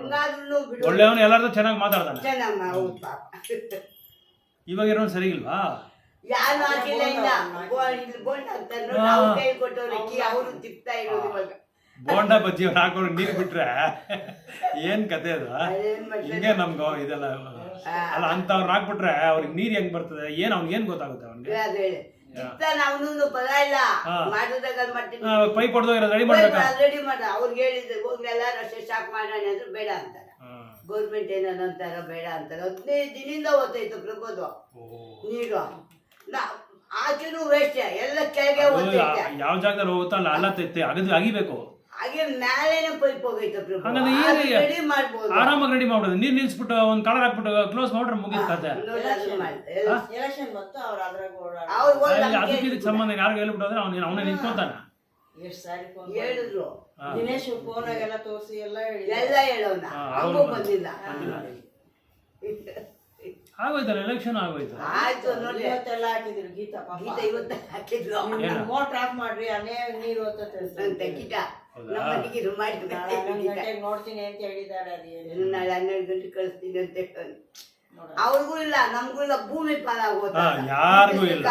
ಹಂಗಾದ್ರೂ ಒಳ್ಳೆಯವನು ಎಲ್ಲಾರ್ದು ಚೆನ್ನಾಗಿ ಮಾತಾಡ್ತಾನೆ. ಹೌದು ಪಾಪ. ಇವಾಗ ಇರೋನು ಸರಿ ಇಲ್ವಾ? ಯಾರು ಹಾಕಿಲ್ಲ ಇಲ್ಲ ಬೋಂಡ್ ಹಾಕ್ತಾರೆ ನೋಡಿ, ಅವ್ರ ಕೈ ಕೊಟ್ಟವ್ರೆ ಕಿ ಅವರು ತಿಕ್ತಾ ಇರೋದು ಇವಾಗ. ಬೋಂಡ ಬಜ್ಜಿ ಅವ್ರು ಹಾಕೊಂಡು ನೀರು ಬಿಟ್ರೆ ಏನ್ ಕತೆ ಅದು? ಹಿಂಗೆ ನಮ್ಗೆ ಇದೆಲ್ಲ ಅಲ್ಲ ಅಂತವ್ರು ಹಾಕ್ಬಿಟ್ರೆ ಅವ್ರಿಗೆ ನೀರ್ ಹೆಂಗ್ ಬರ್ತದೆ, ಏನ್ ಅವ್ನಿಗೆ ಏನ್ ಗೊತ್ತಾಗುತ್ತೆ ಅವ್ನಿಗೆ? ಅವನು ಪದ ಇಲ್ಲ ಮಾಡೋದಾಗ ಮಾಡ್ತೀನಿ, ಪೈಪ್ ಹೊಡೆದು ರೆಡಿ ಮಾಡ್ಬೇಕು, ರೆಡಿ ಮಾಡ. ಅವ್ರಿಗೆ ಹೇಳಿದ್ರೆ ಹೋಗಿ ಎಲ್ಲಾರು ಅಷ್ಟೇ ಸ್ಟಾಕ್ ಮಾಡೋಣ ಅಂದ್ರೆ ಬೇಡ ಅಂತಾರ. ಗೌರ್ಮೆಂಟ್ ಏನಾರ ಅಂತಾರ ಬೇಡ ಅಂತಾರ. 15 ದಿನದಿಂದ ಓದ್ತೈತು ಪ್ರಬೋಧ ನೀರು. ಆಚೆನೂ ವೇಸ್ಟ್, ಎಲ್ಲ ಕೆಳಗೆ ಓದ್ತೈತೆ. ಯಾವ ಜಾಗದಲ್ಲಿ ಹೋಗುತ್ತೋ ಅಲ್ಲ ಅಲ್ಲತ್ತೈತೆ, ಅಗಿಬೇಕು. ಹಾಗೆ ಮೇಲೇನೆ ಪೈಪ್ ಹೋಗೈತೆ ಪ್ರಭು, ರೆಡಿ ಮಾಡ್ಬೋದು. ಆರಾಮಾಗಿ ರೆಡಿ ಮಾಡ್ಬೋದು. ನೀರ್ ನಿಲ್ಸ್ಬಿಟ್ಟು ಒಂದ್ ಕಲರ್ ಹಾಕ್ಬಿಟ್ಟು ಕ್ಲೋಸ್ ಮಾಡ್ರೆ ಮುಗಿದ ಕತೆ. ಅದಕ್ಕೆ ಇದಕ್ಕೆ ಸಂಬಂಧ ಯಾರು ಹೇಳ್ಬಿಟ್ಟು ಅಂದ್ರೆ ಅವನೇ ನಿಂತ್ಕೊಂತಾನೆ. ಹೇಳಿದ್ರು ದಿನೇಶ್ ಫೋನಾಗೆಲ್ಲ ತೋರಿಸಿ ಎಲ್ಲ ಹೇಳೋಣ, ಅವನು ಬಂದಿಲ್ಲ. ಆಗೋಯ್ತಲ್ಲ, ಎಲೆಕ್ಷನ್ ಆಗೋಯ್ತು. ಆಯ್ತು ನೋಡಿ, ಇವತ್ತೆಲ್ಲ ಹಾಕಿದ್ರು. ಗೀತಾ ಇವತ್ತ ಹಾಕಿದ್ರು, ಮೋಟರ್ ಆಫ್ ಮಾಡ್ರಿ ಅನೇ ನೀರು ಅಂತ ಗೀತ ನೋಡ್ತೀನಿ ಅಂತ ಹೇಳಿದ್ದಾರೆ. ನಾಳೆ 12 ಗಂಟೆ ಕಳಿಸ್ತೀನಿ ಅಂತ ಅವ್ರಿಗೂ ಇಲ್ಲ ನಮಗೂ ಇಲ್ಲ, ಭೂಮಿ ಪಾಲಾಗೋದು ಯಾರಿಗೂ ಇಲ್ಲ.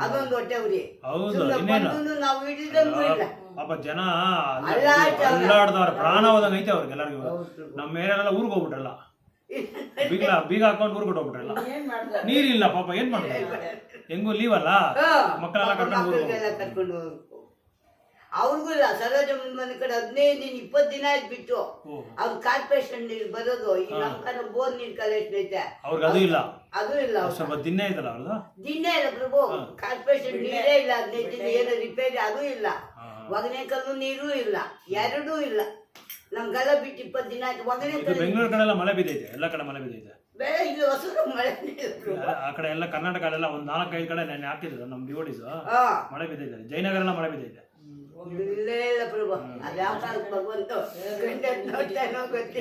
ಅದೊಂದು ಹೊಟ್ಟೆ ಉರಿ. ಹೌದು, ನಾವು ಹಿಡಿದಂಗೂ ಇಲ್ಲ. ಪಾಪ ಜನ ಅಲ್ಲಾಡ್ದವ್ರ ಪ್ರಾಣ ಹೋದಂಗ ಐತೆ ಅವ್ರಿಗೆಲ್ಲರಿಗೂ. ನಮ್ಮ ಮೇಲೆಲ್ಲ ಊರ್ಗ್ ಹೋಗ್ಬಿಟ್ರಲ್ಲ, ಬೀಗ ಹಾಕೊಂಡು ಊರ್ಗ್ ಹೋಗ್ಬಿಟ್ರಲ್ಲ, ನೀರಿಲ್ಲ ಪಾಪ. ಏನ್ ಮಾಡ್ತಾರೆ? ಹೆಂಗೂ ಲೀವ್ ಅಲ್ಲ, ಮಕ್ಕಳೆಲ್ಲ ಕರ್ಕೊಂಡು ಅವ್ರಿಗೂ ಇಲ್ಲ. ಸರೋಜ ಮನೆ ಕಡೆ 15 ದಿನ 20 ದಿನ ಆಯ್ತು ಬಿಟ್ಟು. ಅವ್ರು ಕಾರ್ಪೊರೇಷನ್ ನೀರು ಬರೋದು, ಈ ನಮ್ಮ ಕಡೆ ಬೋರ್ ನೀರು ಕಲೆಕ್ಷನ್ ಐತೆ, ಅವ್ರಿಗೆ ಅದು ಇಲ್ಲ. ಅದು ಇಲ್ಲ. ಸ್ವಲ್ಪ ದಿನ ಐತಲ್ಲ ಅವ್ರದ್ದು, ದಿನ ಇಲ್ಲ ಪ್ರಭು. ಕಾರ್ಪೊರೇಷನ್ ನೀರೇ ಇಲ್ಲ. 15 ದಿನ ಏನೋ ರಿಪೇರಿ ಅದು ಇಲ್ಲ. ಒಗನೇಕಲ್ಲು ನೀರು ಇಲ್ಲ, ಎರಡೂ ಇಲ್ಲ. ನಮ್ಗೆಲ್ಲ ಬಿಟ್ಟು 20 ದಿನ ಆಯ್ತು. ಒಗನೇಕಲ್ಲು ಬೆಂಗಳೂರು ಕಡೆ ಎಲ್ಲ ಮಳೆ ಬಿದ್ದೈತೆ, ಎಲ್ಲ ಕಡೆ ಮಳೆ ಬಿದ್ದೈತೆ. ಬೇರೆ ಇಲ್ಲಿ ಹೊಸದು ಮಳೆ ಆ ಕಡೆ ಎಲ್ಲ ಕರ್ನಾಟಕ ಎಲ್ಲ ಒಂದ್ 4-5 ಕಡೆ ನೆನ್ನೆ ಹಾಕಿದ್ರು ನಮ್ ಡಿವೋಡಿಸ್, ಮಳೆ ಬಿದ್ದೈತೆ. ಜಯನಗರ ಎಲ್ಲ ಮಳೆ ಬಿದ್ದೈತೆ. ಇಲ್ಲ ಪ್ರಭು, ಅದ್ಯಾವ ಕಾಲಕ್ಕೆ ಭಗವಂತ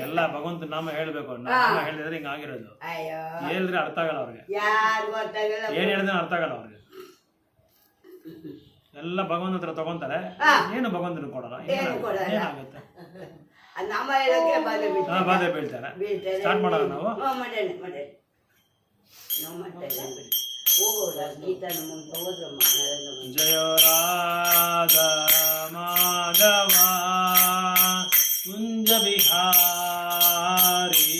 ಎಲ್ಲ ಭಗವಂತ ನಾಮ ಹೇಳ್ಬೇಕು. ನಾಮ ಹೇಳಿದ್ರೆ ಹಿಂಗ ಆಗಿರೋದು. ಹೇಳಿದ್ರೆ ಅರ್ಥ ಆಗಲ್ಲ ಅವ್ರಿಗೆ, ಯಾರಿಗೂ ಅರ್ಥ ಆಗಲ್ಲ. ಏನ್ ಹೇಳಿದ್ರೆ ಅರ್ಥ ಆಗಲ್ಲ ಅವ್ರಿಗೆ. ಎಲ್ಲ ಭಗವಂತ ಹತ್ರ ತಗೊಂತಾರೆ, ಏನು ಭಗವಂತನ ಕೊಡಲ್ಲ. ಏನಾಗುತ್ತೆ? ನಾಮ ಹೇಳಕ್ಕೆ ಬಾಧೆ ಬೀಳ್ತಾರೆ. ಸ್ಟಾರ್ಟ್ ಮಾಡೋಣ ನಾವು. ಜಯ ರಾಧ ಮಾಧವ ಕುಂಜ ಬಿಹಾರಿ,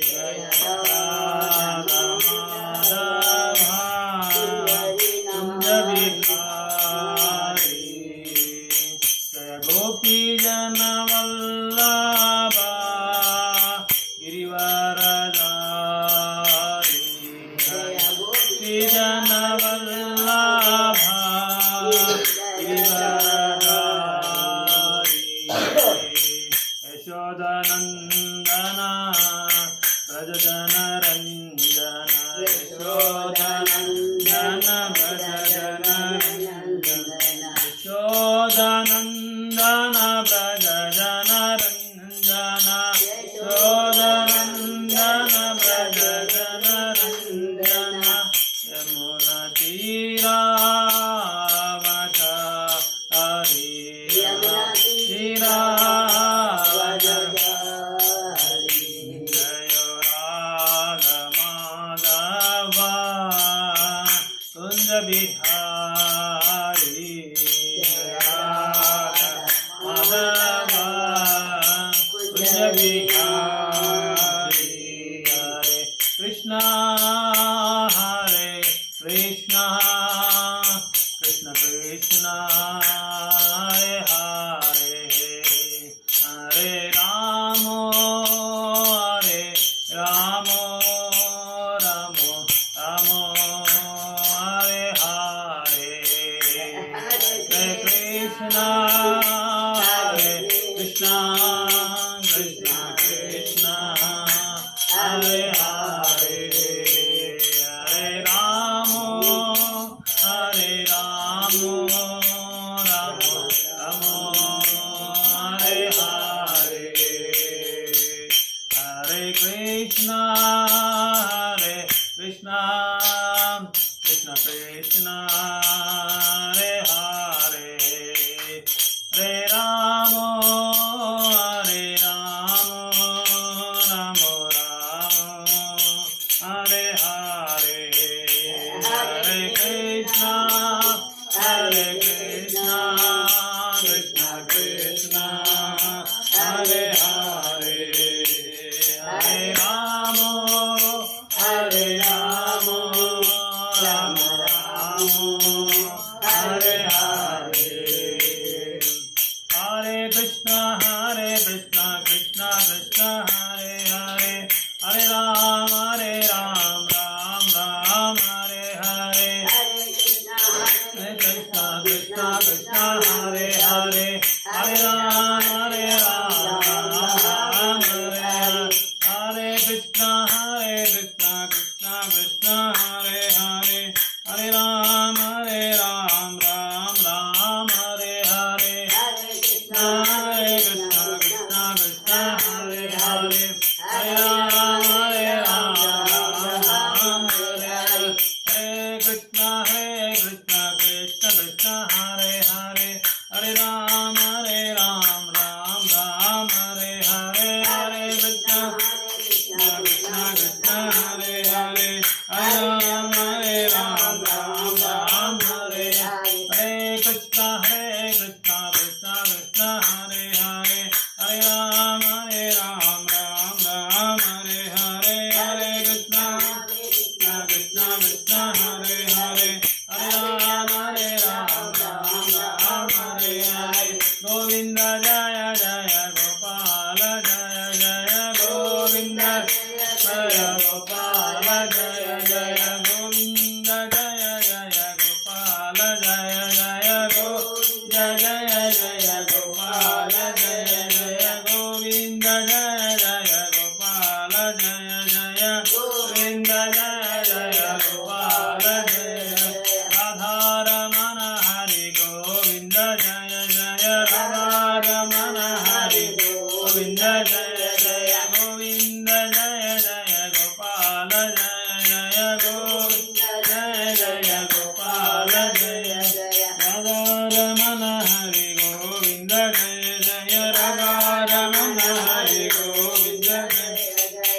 ಜಯ ರಾಧ ಮಾಧವ ಕುಂಜ ಬಿಹಾರಿ, ಜಯ ಗೋಪಿ ಜನ ವಲ್ಲಭ ಗಿರಿವರಧಾರಿ, ಜಯ ಗೋಪಿ ಜನ ವಲ್ಲಭ ಗಿರಿವರಧಾರಿ, ಯಶೋಧನಂದನ ಬ್ರಜ ಜನ ರಂಜನ, ಯಶೋಧನಂದನ ಬ್ರಜ ಜನ ರಂಜನ, ಯಶೋಧನಂದನ ಬ್ರಜ ಜನ ರಂಜನ, ಯಶೋಧನಂದನ ಬ್ರಜ ಜನ ರಂಜನ, ಯಮುನಾ ತೀರಾವಚ ಹರಿ, ಯಮುನಾ ತೀರಾವಚ ಹರಿ, ಜಯ ರಾಧ ಮಾಧವ ಕುಂಜ ಬಿಹಾರಿ, ಜಯ ರಾಧ ಮಾಧವ ಕುಂಜ ಬಿಹಾರಿ, ಹರೇ ಕೃಷ್ಣ ಹರೇ ಕೃಷ್ಣ, ಕೃಷ್ಣ ಕೃಷ್ಣ ಹರೇ ಹರೇ, ಹರೇ ರಾಮ ಹರೇ ರಾಮ, ರಾಮ ರಾಮ ಹರೇ ಹರೇ, ಹರೇ ಕೃಷ್ಣ ಹರೇ ಕೃಷ್ಣ, ಕೃಷ್ಣ ಕೃಷ್ಣ ಹರೇ ಹರೇ, ಹರೇ ರಾಮ ಹರೇ ರಾಮ, ರಾಮ ರಾಮ ಹರೇ ಹರೇ, ಹರೇ ಕೃಷ್ಣ ಹರೇ ಕೃಷ್ಣ, ಕೃಷ್ಣ ಕೃಷ್ಣ ಹರೇ ಹರೇ, ಹರೇ ರಾಮ कृष्ण हरे हरे हरे राम हरे राम राम राम हरे हरे हरे कृष्ण कृष्ण कृष्ण हरे हरे हरे राम राम राम हरे हरे कृष्ण कृष्ण कृष्ण हरे हरे हरे राम राम हरे हरे कृष्ण कृष्ण कृष्ण हरे हरे हरे राम राम राम हरे हरे कृष्ण कृष्ण कृष्ण हरे हरे हरे राम राम हरे हरे कृष्ण कृष्ण कृष्ण हरे हरे हरे राम राम हरे हरे हरे कृष्ण कृष्ण कृष्ण हरे हरे हरे राम राम हरे हरे कृष्ण कृष्ण कृष्ण हरे हरे हरे राम राम हरे हरे हरे कृष्ण कृष्ण कृष्ण हरे हरे हरे राम राम हरे हरे गोविंद जय जय गोपाल जय जय गोविंद जय गोपाल जय जय गोविंद जय जय गोपाल जय जय गोविंद जय जय गोपाल जय जय गोविंद जय जय गोपाल जय जय गोविंद जय जय गोपाल जय राधा रमण हरि गोविंद जय जय राधा रमण हरि गोविंद जय जय गोविंद जय जय गोपाल जय जय गोविंद जय जय गोपाल जय राधा रमण हरि गोविंद जय जय राधा रमण हरि गोविंद जय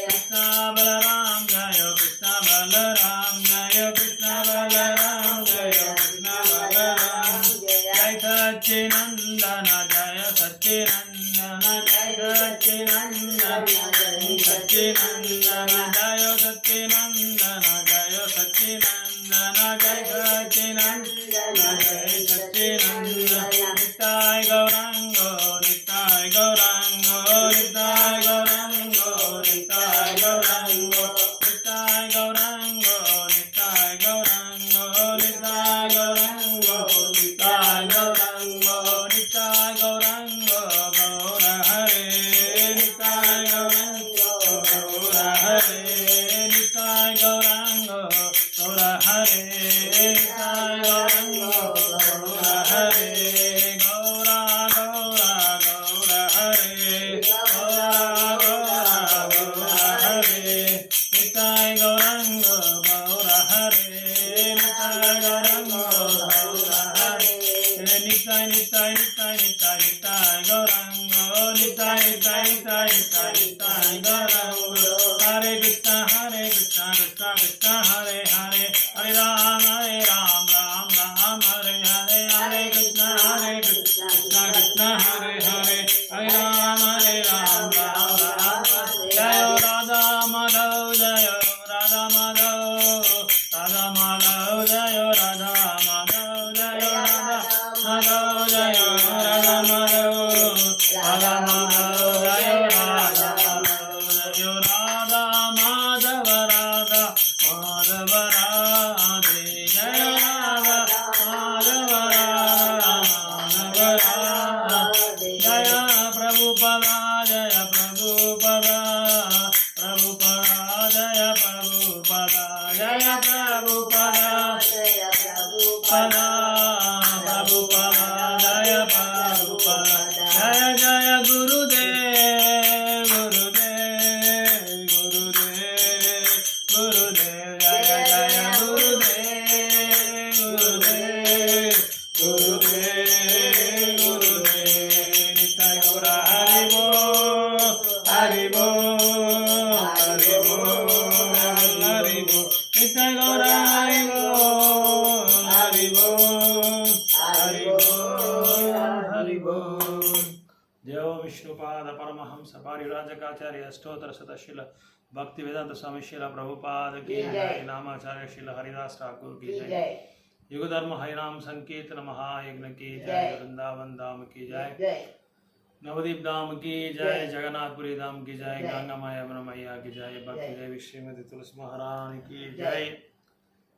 कृष्ण बलराम जय कृष्ण बलराम जय कृष्ण बलराम जय कृष्ण बलराम जय सच्चिनंदन जय सच्चिनंदन जय सच्चिनंदन सच्चिनंदन जय सच्चिनंदन जय सच्चिनंदन जय सच्चिनंदन जय सच्चिनंदन निताय गौरांगो निताय गौरांगो निताय गौरांगो निताय गौरांगो निताय गौरांगो निताय गौरांगो निताय गौरांगो निताय गौरांगो निताय गौरांगो गौर हरे निताय गौरांगो गौर हरे निताय गौरांगो गौर हरे निताय गौरांगो गौर हरे गौरा गौरा गौर हरे गौरा गौरा गौर हरे निताय गौरांगो गौर हरे निताय गौरांगो गौर हरे निताय निताय निताय निताय निताय गौरांगो निताय निताय निताय निताय निताय गौरांगो हरे कृष्ण कृष्ण कृष्ण हरे हरे हरे राम राम हरे हरे हरे कृष्ण कृष्ण कृष्ण हरे हरे हरे राम राम जय राधा माधव जय राधा माधव राधा माधव जय राधा माधव जय राधा माधव जय राधा माधव राधा माधव जय राधा माधव जय राधा माधव राधा माधव राधे जय राधा माधव राधा माधव राधे जय प्रभुपदा जय प्रभुपदा प्रभुपदा जय प्रभुपदा जय प्रभुपदा प्रभुपदा प्रभुपदा जय प्रभुपदा जय जय गुरुदेव गुरुदेव गुरुदेव गुरुदेव जय जय गुरुदेव गुरुदेव गुरुदेव गुरुदेव निताय गौर हरि बोल ದೇವ ವಿಷ್ಣುಪಾದ ಪರಮಹಂಸ ಪಾರಿರಾಜಕಾಚಾರ್ಯ ಅಷ್ಟೋತ್ತರ ಶತಶೀಲ ಭಕ್ತಿ ವೇದಾಂತ ಸ್ವಾಮಿ ಶೀಲ ಪ್ರಭುಪಾದ ಕಿ ಜೈ ನಾಮಾಚಾರ್ಯ ಶೀಲ ಹರಿದಾಸ್ ಠಾಕೂರ್ ಕಿ ಜೈ युग धर्म हरिनाम संकीर्तन महायज्ञ की जय वृंदावन धाम की जय नवदीप धाम की जय जगन्नाथपुरी धाम की जय गंगा माया यमुना मैया की जय भक्ति देवी श्रीमती तुलसी महारानी की जय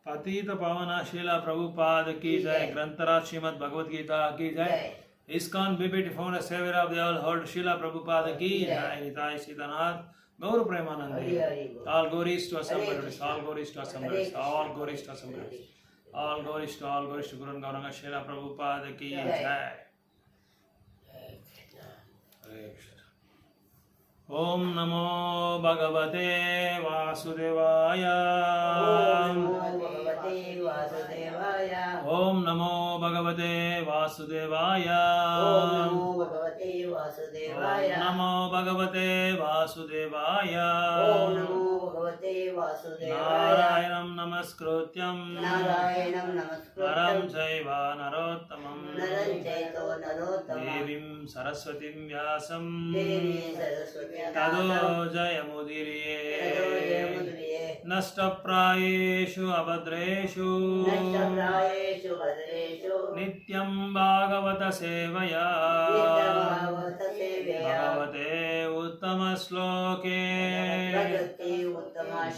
पतित पावन शीला प्रभुपाद की जय ग्रंथराज श्रीमद भगवद गीता की जय ISKCON BBT founder savior of the all world Srila Prabhupada की जय निताय सीतानाथ गौर Premanand all glories to assemblies all glories to assemblies all glories to assemblies all glories to Guru Gauranga Srila Prabhupada ki jai. Om Namo Bhagavate Vasudevaya. Om Namo Bhagavate Vasudevaya. Om Namo Bhagavate Vasudevaya. Om Namo Bhagavate Vasudevaya. Narayanam Namaskrutyam Naram Chaiva Narottamam Devim Saraswatim Vyasam Tado Jayamudiriye Nashtaprayeshu Abhadreshu Nityam Bhagavata Sevaya Bhagavate Uttama Shloke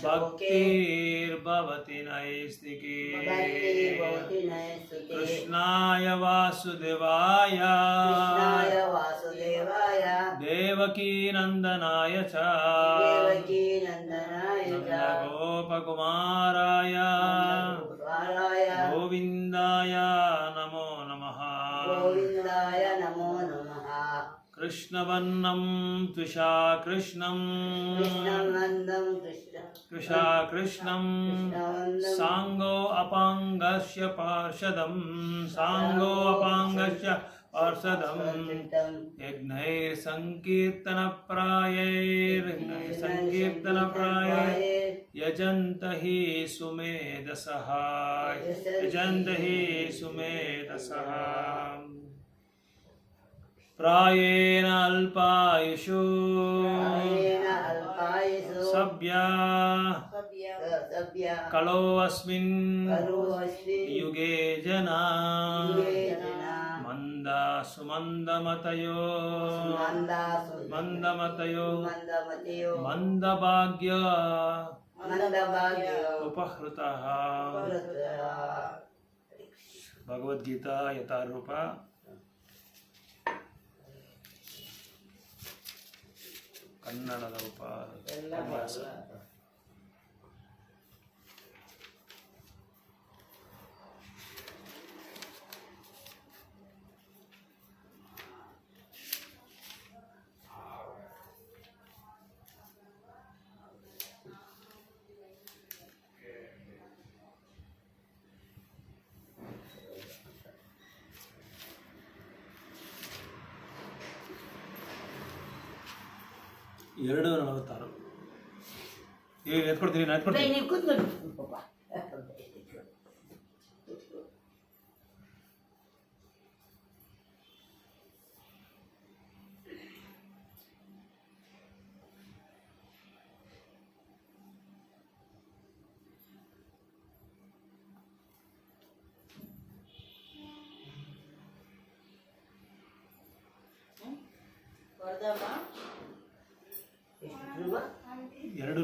Bhaktir Bhavati Naistiki Krishnaya Vasudevaya Devaki Nandanaya Cha Nanda Gopakumaraya Govindaya Namo Namaha Krishna Vannam Tvisha Krishnam Krishnam Sango Apangasya Parshadam Sango Apangasya Parshadam Yagnair Sankirtana Prayir Yajantahi Sumedasaha Prayena Alpayushu Sabya Kalo Asmin Yuge Jana Manda Sumandamatayo Mandabhagya Upahrutaha Bhagavad Gita Yatharupa ಕನ್ನಡದ ಉಪನ್ಯಾಸ ಎರಡು 46 ಈಗ ಎತ್ಕೊಡ್ತೀನಿ ನಾನು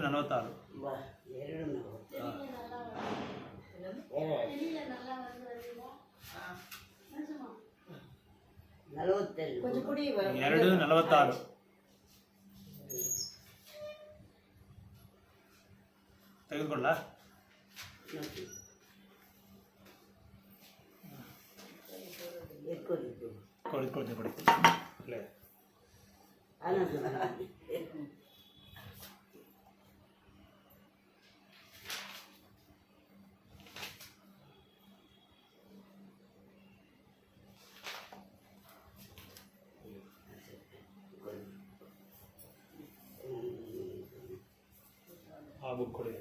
ಎರಡು 46 ಎರಡು 46 ತೆಗೆದುಕೊಳ್ಳ ಕೊಡಿ ಅಲ್ಲೇ ಆ ಬುಕ್ ಕೊಡಿ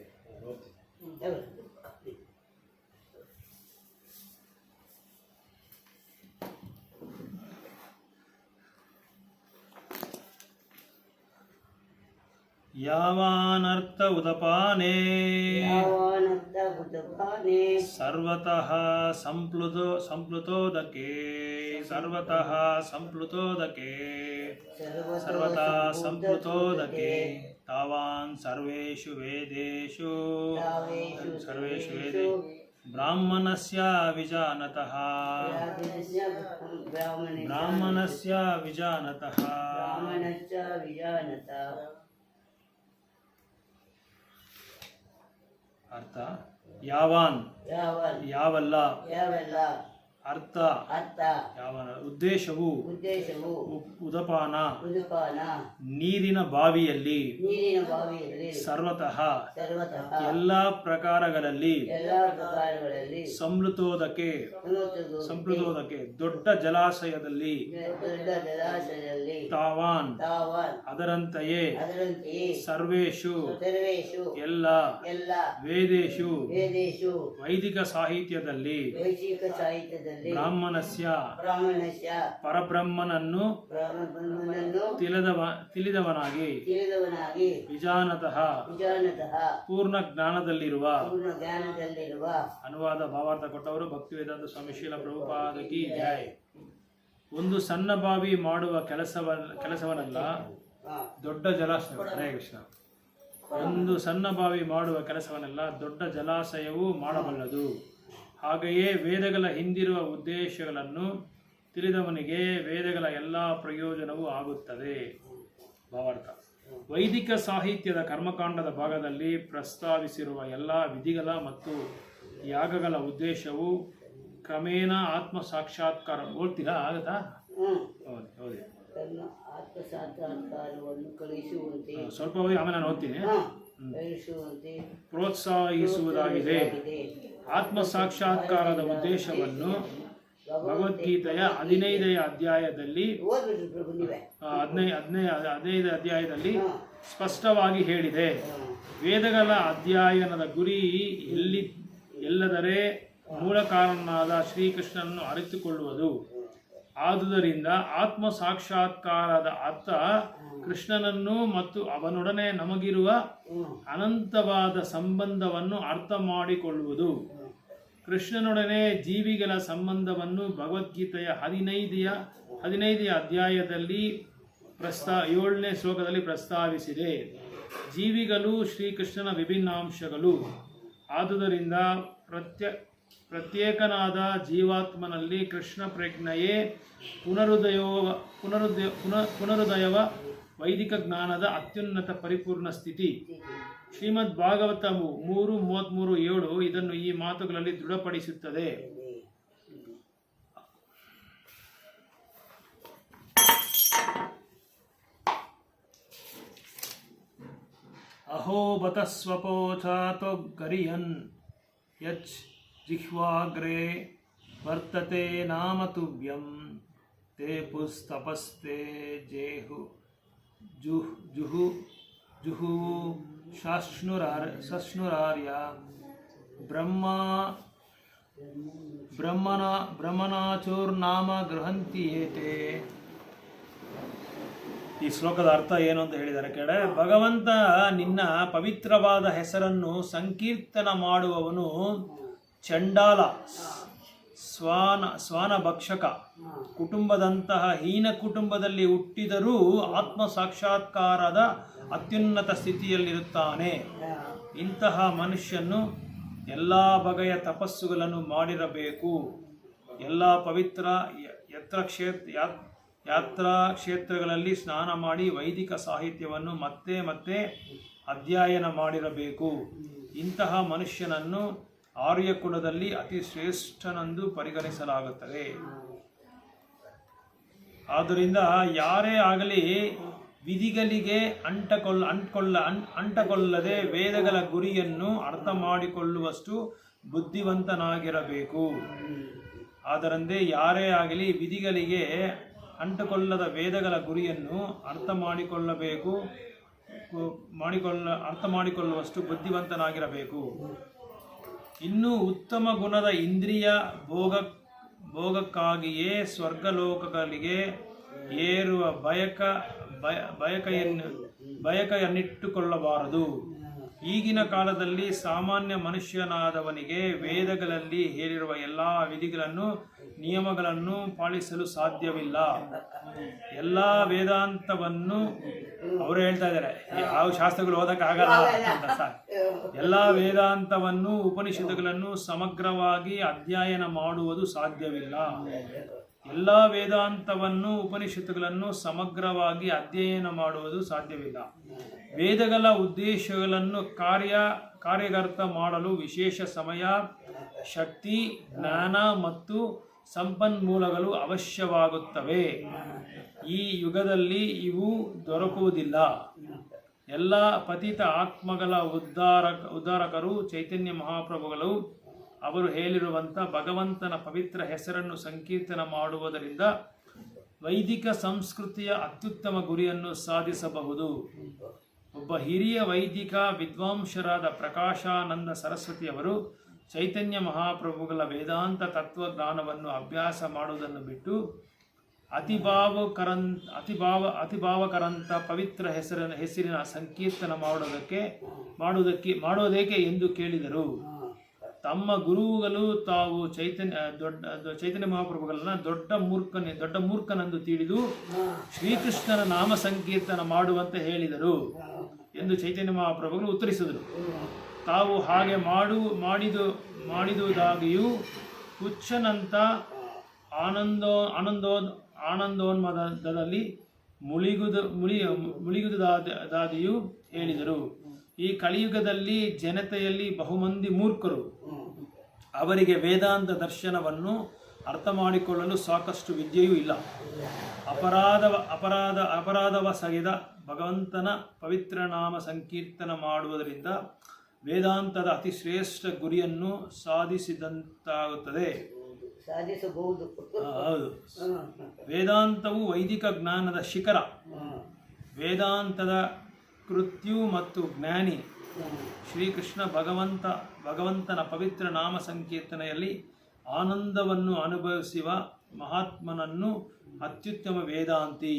ಯಾವಾನರ್ಥ ಉದಪಾನೆ ಯಾವಾನಂತ ಬುದ್ಧಪಾನೆ ಸರ್ವತಃ ಸಂಪ್ಲುತೋದಕೆ ಸರ್ವತಃ ಸಂಪ್ಲುತೋದಕೆ ಸರ್ವತಃ ಸಂಪ್ಲುತೋದಕೆ ತಾವಾನ್ ಸರ್ವೇಷು ವೇದೇಷು ಬ್ರಾಹ್ಮಣಸ್ಯ ವಿಜಾನತಃ ಬ್ರಾಹ್ಮಣಸ್ಯ ವಿಜಾನತಃ. ಬ್ರಾಹ್ಮಣಶ್ಚ ವಿಜಾನತ. ಅರ್ಥ ಯಾವಾನ್ ಯಾವನ್ ಯಾವಲ್ಲ, ಯಾವೆಲ್ಲ ಅರ್ಥ ಅರ್ಥ ಯಾವನ ಉದ್ದೇಶವು ಉದ್ದೇಶವು ಉದಪಾನ ಉದುಪಾನ ನೀರಿನ ಬಾವಿಯಲ್ಲಿ ನೀರಿನ ಬಾವಿಯಲ್ಲಿ ಸರ್ವತಃ ಸರ್ವತಃ ಎಲ್ಲಾ ಪ್ರಕಾರಗಳಲ್ಲಿ ಎಲ್ಲಾ ಪ್ರಕಾರಗಳಲ್ಲಿ ಸಂಪ್ಲುತೋದಕ್ಕೆ ಸಂಪ್ಲುತೋದಕ್ಕೆ ದೊಡ್ಡ ಜಲಾಶಯದಲ್ಲಿ ದೊಡ್ಡ ಜಲಾಶಯದಲ್ಲಿ ತಾವಾನ್ ತಾವನ್ ಅದರಂತೆಯೇ ಅದರಂತೆಯೇ ಸರ್ವೇಷು ಸರ್ವೇಷು ಎಲ್ಲ ಎಲ್ಲ ವೇದೇಶು ವೇದೇಶು ವೈದಿಕ ಸಾಹಿತ್ಯದಲ್ಲಿ ವೈದಿಕ ಸಾಹಿತ್ಯದಲ್ಲಿ ಬ್ರಾಹ್ಮಣಸ್ಯ ಬ್ರಾಹ್ಮಣಸ್ಯ ಪರಬ್ರಹ್ಮನನ್ನು ಬ್ರಾಹ್ಮಣನನ್ನು ತಿಳಿದವನಾಗಿ ತಿಳಿದವನಾಗಿ ವಿಜಾನತಃ ವಿಜಾನತಃ ಪೂರ್ಣ ಜ್ಞಾನದಲ್ಲಿರುವ. ಪೂರ್ಣ ಜ್ಞಾನದಲ್ಲಿರುವ. ಅನುವಾದ ಭಾವಾರ್ಥ ಕೊಟ್ಟವರು ಭಕ್ತಿವೇದಾಂತ ಸ್ವಾಮಿ ಶ್ರೀಲ ಪ್ರಭುಪಾದ ಕಿ ಜೈ. ಒಂದು ಸಣ್ಣ ಬಾವಿ ಮಾಡುವ ಕೆಲಸವನ್ನಲ್ಲ ದೊಡ್ಡ ಜಲಾಶಯ. ಹರೇ ಕೃಷ್ಣ. ಒಂದು ಸಣ್ಣ ಬಾವಿ ಮಾಡುವ ಕೆಲಸವನ್ನೆಲ್ಲ ದೊಡ್ಡ ಜಲಾಶಯವು ಮಾಡಬಲ್ಲದು. ಹಾಗೆಯೇ ವೇದಗಳ ಹಿಂದಿರುವ ಉದ್ದೇಶಗಳನ್ನು ತಿಳಿದವನಿಗೆ ವೇದಗಳ ಎಲ್ಲ ಪ್ರಯೋಜನವೂ ಆಗುತ್ತದೆ. ಭಾವಾರ್ಥ. ವೈದಿಕ ಸಾಹಿತ್ಯದ ಕರ್ಮಕಾಂಡದ ಭಾಗದಲ್ಲಿ ಪ್ರಸ್ತಾವಿಸಿರುವ ಎಲ್ಲ ವಿಧಿಗಳ ಮತ್ತು ಯಾಗಗಳ ಉದ್ದೇಶವು ಕ್ರಮೇಣ ಆತ್ಮ ಸಾಕ್ಷಾತ್ಕಾರ. ಓದ್ತೀರಾ? ಆಗತ್ತಾ? ಹೌದು ಹೌದು. ತನ್ನ ಆತ್ಮಸಾಕ್ಷಾತ್ಕಾರವನ್ನು ಕಳಿಸುವಂತೆ ಸ್ವಲ್ಪ ಓದಿ, ಆಮೇಲೆ ನಾನು ಓದ್ತೀನಿ. ಕಳಿಸುವಂತೆ ಪ್ರೋತ್ಸಾಹಿಸುವುದಾಗಿದೆ. ಆತ್ಮ ಸಾಕ್ಷಾತ್ಕಾರದ ಉದ್ದೇಶವನ್ನು ಭಗವದ್ಗೀತೆಯ 15ನೇ ಅಧ್ಯಾಯದಲ್ಲಿ ಓದ್ಬಿಟ್ರು ಪ್ರಭು ನೀವೇ. 15ನೇ ಅಧ್ಯಾಯದಲ್ಲಿ ಸ್ಪಷ್ಟವಾಗಿ ಹೇಳಿದೆ. ವೇದಗಳ ಅಧ್ಯಯನದ ಗುರಿ ಎಲ್ಲದರೆ ಮೂಲ ಕಾರಣನಾದ ಶ್ರೀಕೃಷ್ಣನನ್ನು ಅರಿತುಕೊಳ್ಳುವುದು. ಆದುದರಿಂದ ಆತ್ಮ ಸಾಕ್ಷಾತ್ಕಾರದ ಅರ್ಥ ಕೃಷ್ಣನನ್ನು ಮತ್ತು ಅವನೊಡನೆ ನಮಗಿರುವ ಅನಂತವಾದ ಸಂಬಂಧವನ್ನು ಅರ್ಥ ಮಾಡಿಕೊಳ್ಳುವುದು. ಕೃಷ್ಣನೊಡನೆ ಜೀವಿಗಳ ಸಂಬಂಧವನ್ನು ಭಗವದ್ಗೀತೆಯ 15ನೇ ಅಧ್ಯಾಯದಲ್ಲಿ 7ನೇ ಶ್ಲೋಕದಲ್ಲಿ ಪ್ರಸ್ತಾವಿಸಿದೆ. ಜೀವಿಗಳು ಶ್ರೀಕೃಷ್ಣನ ವಿಭಿನ್ನಾಂಶಗಳು. ಆದುದರಿಂದ ಪ್ರತ್ಯೇಕನಾದ ಜೀವಾತ್ಮನಲ್ಲಿ ಕೃಷ್ಣ ಪ್ರಜ್ಞೆಯೇ ಪುನರುದಯವ ವೈದಿಕ ಜ್ಞಾನದ ಅತ್ಯುನ್ನತ ಪರಿಪೂರ್ಣ ಸ್ಥಿತಿ. ಶ್ರೀಮದ್ ಭಾಗವತವು 3:33-7 ಇದನ್ನು ಈ ಮಾತುಗಳಲ್ಲಿ ದೃಢಪಡಿಸುತ್ತದೆ. ಅಹೋ ಬತ ಸ್ವಪೋಚಾತೋ ಗರಿಯನ್ ಯಚ್ ಜಿಹ್ವಾಗ್ರೆ ವರ್ತತೆ ನಾಮ ತುಭ್ಯಂ ತೇ ಪುಸ್ತಪಸ್ತೆ ಜೇಹು ಜುಹು ಶಶ್ನುರಾರ್ಯ ಬ್ರಹ್ಮನಾಚೋರ್ನಾಮ ಗೃಹಂತಿ ಏತೆ. ಈ ಶ್ಲೋಕದ ಅರ್ಥ ಏನು ಅಂತ ಹೇಳಿದ್ದಾರೆ ಕೇಳೆ. ಭಗವಂತ ನಿನ್ನ ಪವಿತ್ರವಾದ ಹೆಸರನ್ನು ಸಂಕೀರ್ತನ ಮಾಡುವವನು ಚಂಡಾಲ, ಶ್ವಾನ ಭಕ್ಷಕ ಕುಟುಂಬದಂತಹ ಹೀನ ಕುಟುಂಬದಲ್ಲಿ ಹುಟ್ಟಿದರೂ ಆತ್ಮ ಸಾಕ್ಷಾತ್ಕಾರದ ಅತ್ಯುನ್ನತ ಸ್ಥಿತಿಯಲ್ಲಿರುತ್ತಾನೆ. ಇಂತಹ ಮನುಷ್ಯನು ಎಲ್ಲ ಬಗೆಯ ತಪಸ್ಸುಗಳನ್ನು ಮಾಡಿರಬೇಕು. ಎಲ್ಲ ಪವಿತ್ರ ಯಾತ್ರಾ ಕ್ಷೇತ್ರಗಳಲ್ಲಿ ಸ್ನಾನ ಮಾಡಿ ವೈದಿಕ ಸಾಹಿತ್ಯವನ್ನು ಮತ್ತೆ ಮತ್ತೆ ಅಧ್ಯಯನ ಮಾಡಿರಬೇಕು. ಇಂತಹ ಮನುಷ್ಯನನ್ನು ಆರ್ಯಕುಲದಲ್ಲಿ ಅತಿ ಶ್ರೇಷ್ಠನೆಂದು ಪರಿಗಣಿಸಲಾಗುತ್ತದೆ. ಆದ್ದರಿಂದ ಯಾರೇ ಆಗಲಿ ವಿಧಿಗಳಿಗೆ ಅಂಟಕೊಳ್ಳದೆ ವೇದಗಳ ಗುರಿಯನ್ನು ಅರ್ಥ ಮಾಡಿಕೊಳ್ಳುವಷ್ಟು ಬುದ್ಧಿವಂತನಾಗಿರಬೇಕು. ಅದರಂತೆ ಯಾರೇ ಆಗಲಿ ವಿಧಿಗಳಿಗೆ ಅಂಟುಕೊಳ್ಳದ ವೇದಗಳ ಗುರಿಯನ್ನು ಅರ್ಥ ಮಾಡಿಕೊಳ್ಳುವಷ್ಟು ಬುದ್ಧಿವಂತನಾಗಿರಬೇಕು. ಇನ್ನೂ ಉತ್ತಮ ಗುಣದ ಇಂದ್ರಿಯ ಭೋಗಕ್ಕಾಗಿಯೇ ಸ್ವರ್ಗಲೋಕಗಳಿಗೆ ಏರುವ ಬಯಕೆಯನ್ನಿಟ್ಟುಕೊಳ್ಳಬಾರದು. ಈಗಿನ ಕಾಲದಲ್ಲಿ ಸಾಮಾನ್ಯ ಮನುಷ್ಯನಾದವನಿಗೆ ವೇದಗಳಲ್ಲಿ ಹೇಳಿರುವ ಎಲ್ಲ ವಿಧಿಗಳನ್ನು ನಿಯಮಗಳನ್ನು ಪಾಲಿಸಲು ಸಾಧ್ಯವಿಲ್ಲ. ಎಲ್ಲ ವೇದಾಂತವನ್ನು ಅವರು ಹೇಳ್ತಾ ಇದ್ದಾರೆ, ಯಾವ ಶಾಸ್ತ್ರಗಳು ಓದಕ್ಕಾಗಲ್ಲ ಅಂತ ಸರ್. ಎಲ್ಲ ವೇದಾಂತವನ್ನು ಉಪನಿಷತ್ತುಗಳನ್ನು ಸಮಗ್ರವಾಗಿ ಅಧ್ಯಯನ ಮಾಡುವುದು ಸಾಧ್ಯವಿಲ್ಲ. ಎಲ್ಲ ವೇದಾಂತವನ್ನು ಉಪನಿಷತ್ತುಗಳನ್ನು ಸಮಗ್ರವಾಗಿ ಅಧ್ಯಯನ ಮಾಡುವುದು ಸಾಧ್ಯವಿಲ್ಲ. ವೇದಗಳ ಉದ್ದೇಶಗಳನ್ನು ಕಾರ್ಯಗತ ಮಾಡಲು ವಿಶೇಷ ಸಮಯ, ಶಕ್ತಿ, ಜ್ಞಾನ ಮತ್ತು ಸಂಪನ್ಮೂಲಗಳು ಅವಶ್ಯವಾಗುತ್ತವೆ. ಈ ಯುಗದಲ್ಲಿ ಇವು ದೊರಕುವುದಿಲ್ಲ. ಎಲ್ಲ ಪತಿತ ಆತ್ಮಗಳ ಉದ್ಧಾರಕರು ಚೈತನ್ಯ ಮಹಾಪ್ರಭುಗಳು ಅವರು ಹೇಳಿರುವಂಥ ಭಗವಂತನ ಪವಿತ್ರ ಹೆಸರನ್ನು ಸಂಕೀರ್ತನ ಮಾಡುವುದರಿಂದ ವೈದಿಕ ಸಂಸ್ಕೃತಿಯ ಅತ್ಯುತ್ತಮ ಗುರಿಯನ್ನು ಸಾಧಿಸಬಹುದು. ಒಬ್ಬ ಹಿರಿಯ ವೈದಿಕ ವಿದ್ವಾಂಸರಾದ ಪ್ರಕಾಶಾನಂದ ಸರಸ್ವತಿಯವರು ಚೈತನ್ಯ ಮಹಾಪ್ರಭುಗಳ ವೇದಾಂತ ತತ್ವಜ್ಞಾನವನ್ನು ಅಭ್ಯಾಸ ಮಾಡುವುದನ್ನು ಬಿಟ್ಟು ಅತಿಭಾವಕರಂತ ಪವಿತ್ರ ಹೆಸರಿನ ಸಂಕೀರ್ತನ ಮಾಡೋದೇಕೆ ಎಂದು ಕೇಳಿದರು. ತಮ್ಮ ಗುರುಗಳು ತಾವು ಚೈತನ್ಯ ಮಹಾಪ್ರಭುಗಳನ್ನ ದೊಡ್ಡ ಮೂರ್ಖನೆಂದು ತಿಳಿದು ಶ್ರೀಕೃಷ್ಣನ ನಾಮ ಸಂಕೀರ್ತನ ಮಾಡುವಂತೆ ಹೇಳಿದರು ಎಂದು ಚೈತನ್ಯ ಮಹಾಪ್ರಭುಗಳು ಉತ್ತರಿಸಿದರು. ತಾವು ಹಾಗೆ ಮಾಡಿದುದಾಗಿಯೂ ಹುಚ್ಚನಂತ ಆನಂದೋನ್ಮದದಲ್ಲಿ ಮುಳುಗುವುದಾದಿಯೂ ಹೇಳಿದರು. ಈ ಕಲಿಯುಗದಲ್ಲಿ ಜನತೆಯಲ್ಲಿ ಬಹುಮಂದಿ ಮೂರ್ಖರು. ಅವರಿಗೆ ವೇದಾಂತ ದರ್ಶನವನ್ನು ಅರ್ಥ ಮಾಡಿಕೊಳ್ಳಲು ಸಾಕಷ್ಟು ವಿದ್ಯೆಯೂ ಇಲ್ಲ. ಅಪರಾಧವಸಗಿದ ಭಗವಂತನ ಪವಿತ್ರ ನಾಮ ಸಂಕೀರ್ತನ ಮಾಡುವುದರಿಂದ ವೇದಾಂತದ ಅತಿ ಶ್ರೇಷ್ಠ ಗುರಿಯನ್ನು ಸಾಧಿಸಿದಂತಾಗುತ್ತದೆ. ಸಾಧಿಸಬಹುದು. ಹೌದು. ವೇದಾಂತವು ವೈದಿಕ ಜ್ಞಾನದ ಶಿಖರ. ವೇದಾಂತದ ಕೃತ್ಯು ಮತ್ತು ಜ್ಞಾನಿ ಶ್ರೀಕೃಷ್ಣ ಭಗವಂತನ ಪವಿತ್ರ ನಾಮ ಸಂಕೀರ್ತನೆಯಲ್ಲಿ ಆನಂದವನ್ನು ಅನುಭವಿಸುವ ಮಹಾತ್ಮನನ್ನು ಅತ್ಯುತ್ತಮ ವೇದಾಂತಿ.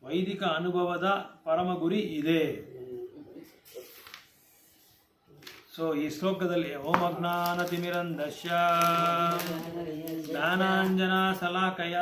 ವೈದಿಕ ಅನುಭವದ ಪರಮ ಗುರಿ ಇದೆ. ಸೊ ಈ ಶ್ಲೋಕದಲ್ಲಿ ಓಂ ಅಜ್ಞಾನತಿಮಿರಂಧಸ್ಯ ಜ್ಞಾನಾಂಜನ ಶಲಾಕಯ